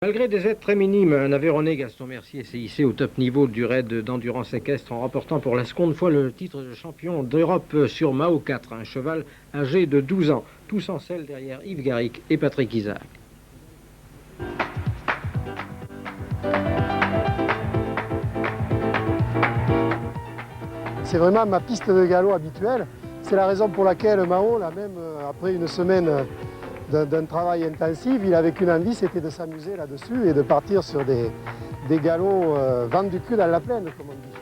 Malgré des aides très minimes, un Aveyronais, Gaston Mercier, s'est hissé au top niveau du raid d'endurance équestre en remportant pour la seconde fois le titre de champion d'Europe sur Mao 4, un cheval âgé de 12 ans, tous en selle derrière Yves Garrick et Patrick Isaac. C'est vraiment ma piste de galop habituelle. C'est la raison pour laquelle Mao, là même après une semaine d'un travail intensif, il avait qu'une envie, c'était de s'amuser là-dessus et de partir sur des galops vent du cul dans la plaine, comme on dit.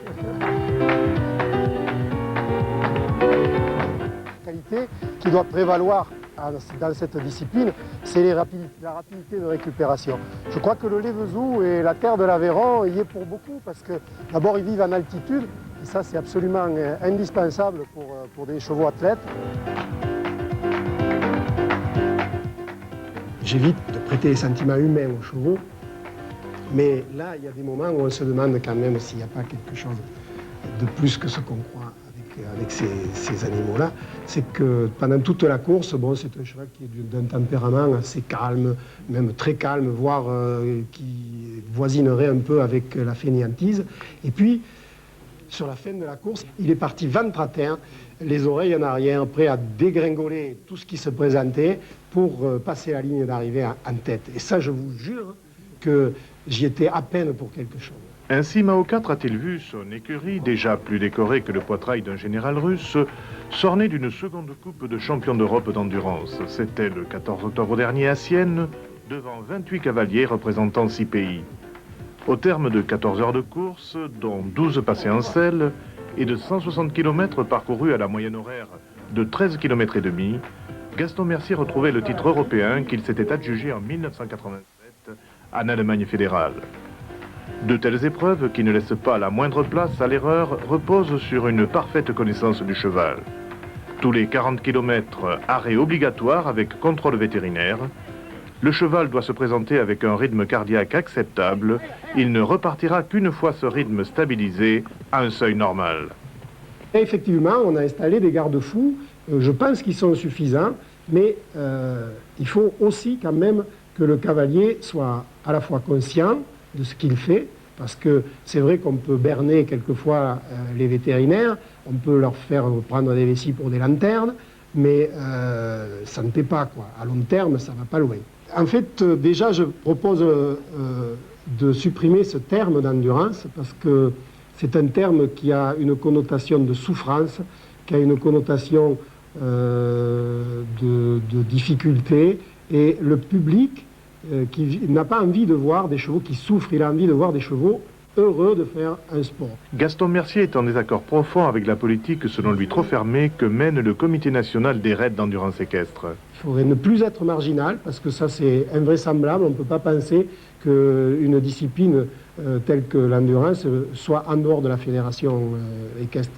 La qualité qui doit prévaloir dans cette discipline, c'est la rapidité de récupération. Je crois que le Lévezou et la terre de l'Aveyron y est pour beaucoup, parce que d'abord ils vivent en altitude, et ça c'est absolument indispensable pour des chevaux athlètes. J'évite de prêter les sentiments humains aux chevaux, mais là, il y a des moments où on se demande quand même s'il n'y a pas quelque chose de plus que ce qu'on croit avec ces animaux-là. C'est que pendant toute la course, bon, c'est un cheval qui est d'un tempérament assez calme, même très calme, voire qui voisinerait un peu avec la fainéantise. Et puis, sur la fin de la course, il est parti ventre à terre, les oreilles en arrière, prêt à dégringoler tout ce qui se présentait pour passer la ligne d'arrivée en tête. Et ça, je vous jure que j'y étais à peine pour quelque chose. Ainsi, Mao 4 a-t-il vu son écurie, déjà plus décorée que le poitrail d'un général russe, s'orner d'une seconde coupe de champion d'Europe d'endurance. C'était le 14 octobre dernier à Sienne, devant 28 cavaliers représentant 6 pays. Au terme de 14 heures de course, dont 12 passées en selle, et de 160 km parcourus à la moyenne horaire de 13 km et demi, Gaston Mercier retrouvait le titre européen qu'il s'était adjugé en 1987 en Allemagne fédérale. De telles épreuves, qui ne laissent pas la moindre place à l'erreur, reposent sur une parfaite connaissance du cheval. Tous les 40 km, arrêt obligatoire avec contrôle vétérinaire. Le cheval doit se présenter avec un rythme cardiaque acceptable. Il ne repartira qu'une fois ce rythme stabilisé à un seuil normal. Et effectivement, on a installé des garde-fous. Je pense qu'ils sont suffisants, mais il faut aussi quand même que le cavalier soit à la fois conscient de ce qu'il fait, parce que c'est vrai qu'on peut berner quelquefois les vétérinaires, on peut leur faire prendre des vessies pour des lanternes, mais ça ne paie pas, quoi. À long terme, ça ne va pas loin. En fait, déjà, je propose de supprimer ce terme d'endurance, parce que c'est un terme qui a une connotation de souffrance, qui a une connotation de difficulté, et le public qui n'a pas envie de voir des chevaux qui souffrent, il a envie de voir des chevaux heureux de faire un sport. Gaston Mercier est en désaccord profond avec la politique, selon lui trop fermée, que mène le Comité national des raids d'endurance équestre. Il faudrait ne plus être marginal, parce que ça c'est invraisemblable. On ne peut pas penser qu'une discipline telle que l'endurance soit en dehors de la fédération équestre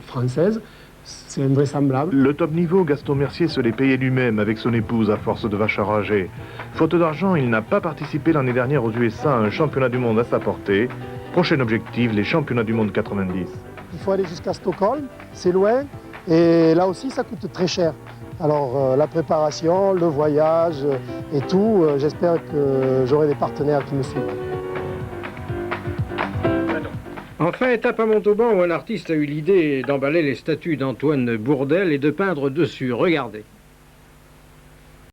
française. C'est invraisemblable. Le top niveau, Gaston Mercier se l'est payé lui-même avec son épouse à force de vaches enragées. Faute d'argent, il n'a pas participé l'année dernière aux USA à un championnat du monde à sa portée. Prochain objectif, les championnats du monde 90. Il faut aller jusqu'à Stockholm, c'est loin, et là aussi ça coûte très cher. Alors la préparation, le voyage et tout, j'espère que j'aurai des partenaires qui me suivent. Enfin, étape à Montauban où un artiste a eu l'idée d'emballer les statues d'Antoine Bourdelle et de peindre dessus. Regardez.